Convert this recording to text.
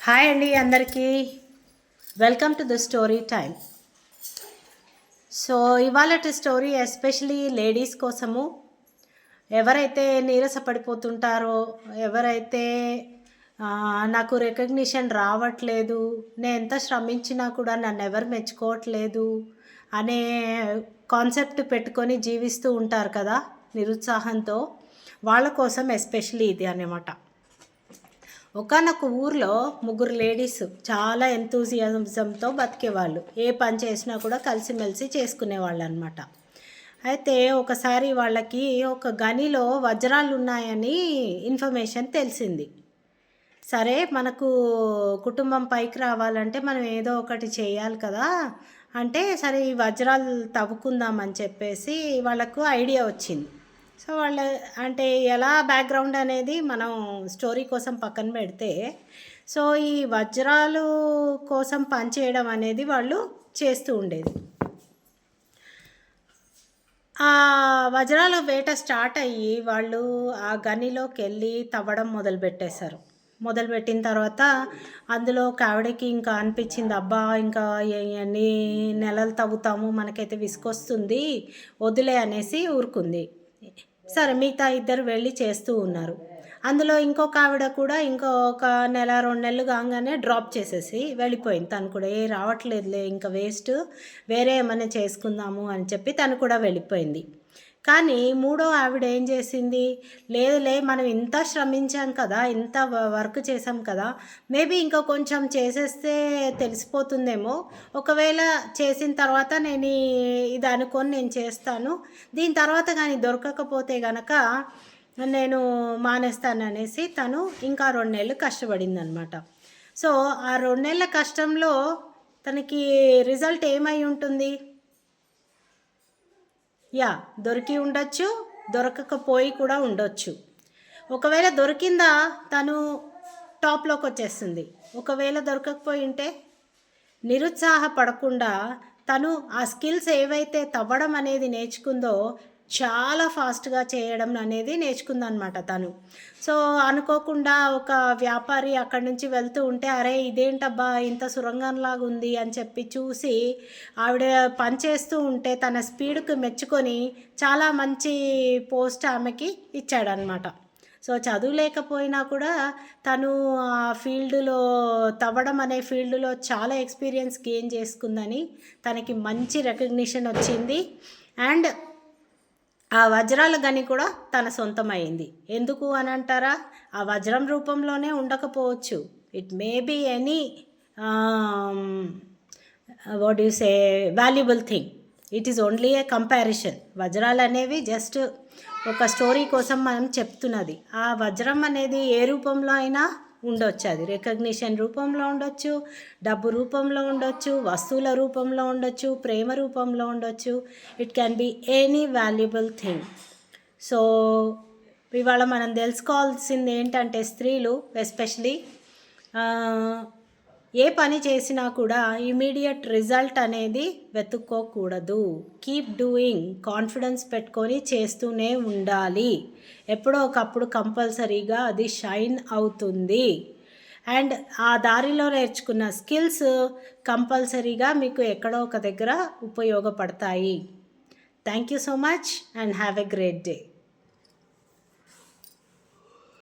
Hi అండి అందరికీ welcome to the story time. So ఇవాళటి స్టోరీ ఎస్పెషలీ లేడీస్ కోసము. ఎవరైతే నీరసపడిపోతుంటారో, ఎవరైతే నాకు రికగ్నిషన్ రావట్లేదు, నేను ఎంత శ్రమించినా కూడా నన్ను ఎవరు మెచ్చుకోవట్లేదు అనే కాన్సెప్ట్ పెట్టుకొని జీవిస్తూ ఉంటారు కదా నిరుత్సాహంతో, వాళ్ళ కోసం ఎస్పెషలీ ఇది అన్నమాట. ఒకానొక ఊర్లో ముగ్గురు లేడీస్ చాలా ఎంతూజియాజంతో బతికేవాళ్ళు. ఏ పని చేసినా కూడా కలిసిమెలిసి చేసుకునేవాళ్ళు అనమాట. అయితే ఒకసారి వాళ్ళకి ఒక గనిలో వజ్రాలు ఉన్నాయని ఇన్ఫర్మేషన్ తెలిసింది. సరే, మనకు కుటుంబం పైకి రావాలంటే మనం ఏదో ఒకటి చేయాలి కదా అంటే, సరే ఈ వజ్రాలు తవ్వుకుందామని చెప్పేసి వాళ్ళకు ఐడియా వచ్చింది. సో వాళ్ళ అంటే ఎలా బ్యాక్గ్రౌండ్ అనేది మనం స్టోరీ కోసం పక్కన పెడితే, సో ఈ వజ్రాలు కోసం పనిచేయడం అనేది వాళ్ళు చేస్తూ ఉండేది. ఆ వజ్రాలు వేట స్టార్ట్ అయ్యి వాళ్ళు ఆ గనిలోకి వెళ్ళి తవ్వడం మొదలుపెట్టేశారు. మొదలుపెట్టిన తర్వాత అందులో కావిడికి ఇంకా అనిపించింది, అబ్బా ఇంకా ఎన్ని నెలలు తవ్వుతాము, మనకైతే విసుకొస్తుంది, వదిలే అనేసి ఊరుకుంది. సరే, మిగతా ఇద్దరు వెళ్ళి చేస్తూ ఉన్నారు. అందులో ఇంకొక ఆవిడ కూడా ఇంకొక నెల 2 నెలలు కాగానే డ్రాప్ చేసేసి వెళ్ళిపోయింది. తను కూడా రావట్లేదులే ఇంకా వేస్ట్, వేరే ఏమైనా చేసుకుందాము అని చెప్పి తను కూడా వెళ్ళిపోయింది. కానీ మూడో ఆవిడ ఏం చేసింది, లేదులే మనం ఇంత శ్రమించాం కదా, ఇంత వర్క్ చేసాం కదా, మేబీ ఇంకా కొంచెం చేసేస్తే తెలిసిపోతుందేమో, ఒకవేళ చేసిన తర్వాత నేను ఇది అనుకొని నేను చేస్తాను, దీని తర్వాత కానీ దొరకకపోతే కనుక నేను మానేస్తాననేసి తను ఇంకా 2 నెలలు కష్టపడింది అనమాట. సో ఆ 2 నెలల కష్టంలో తనకి రిజల్ట్ ఏమై ఉంటుంది? దొరికి ఉండొచ్చు, దొరకకపోయి కూడా ఉండొచ్చు. ఒకవేళ దొరికిందా తను టాప్లోకి వచ్చేస్తుంది. ఒకవేళ దొరకకపోయి ఉంటే నిరుత్సాహపడకుండా తను ఆ స్కిల్స్ ఏవైతే తవ్వడం అనేది నేర్చుకుందో చాలా ఫాస్ట్గా చేయడం అనేది నేర్చుకుందనమాట తను. సో అనుకోకుండా ఒక వ్యాపారి అక్కడి నుంచి వెళ్తూ ఉంటే, అరే ఇదేంటబ్బా ఇంత సురంగంలాగా ఉంది అని చెప్పి చూసి ఆవిడ పనిచేస్తూ ఉంటే తన స్పీడ్కి మెచ్చుకొని చాలా మంచి పోస్ట్ ఆమెకి ఇచ్చాడనమాట. సో చదువు లేకపోయినా కూడా తను ఆ ఫీల్డ్లో తవ్వడం అనే ఫీల్డ్లో చాలా ఎక్స్పీరియన్స్ గెయిన్ చేసుకుందని తనకి మంచి రికగ్నిషన్ వచ్చింది. అండ్ ఆ వజ్రాల గని కూడా తన సొంతమైంది. ఎందుకు అని అంటారా? ఆ వజ్రం రూపంలోనే ఉండకపోవచ్చు. It may be any what you say valuable thing. It is only a comparison. వజ్రాలు అనేవి జస్ట్ ఒక స్టోరీ కోసం మనం చెప్తున్నది. ఆ వజ్రం అనేది ఏ రూపంలో అయినా ఉండొచ్చు. అది రికగ్నిషన్ రూపంలో ఉండొచ్చు, డబ్బు రూపంలో ఉండొచ్చు, వస్తువుల రూపంలో ఉండొచ్చు, ప్రేమ రూపంలో ఉండొచ్చు. It can be any valuable thing. So ఇవాళ మనం తెలుసుకోవాల్సింది ఏంటంటే, స్త్రీలు ఎస్పెషలీ ఏ పని చేసినా కూడా ఇమీడియట్ రిజల్ట్ అనేది వెతుక్కోకూడదు. కీప్ డూయింగ్, కాన్ఫిడెన్స్ పెట్టుకొని చేస్తూనే ఉండాలి. ఎప్పుడో ఒకప్పుడు కంపల్సరీగా అది షైన్ అవుతుంది. అండ్ ఆ దారిలో నేర్చుకున్న స్కిల్స్ కంపల్సరీగా మీకు ఎక్కడో ఒక దగ్గర ఉపయోగపడతాయి. Thank you so much and have a great day.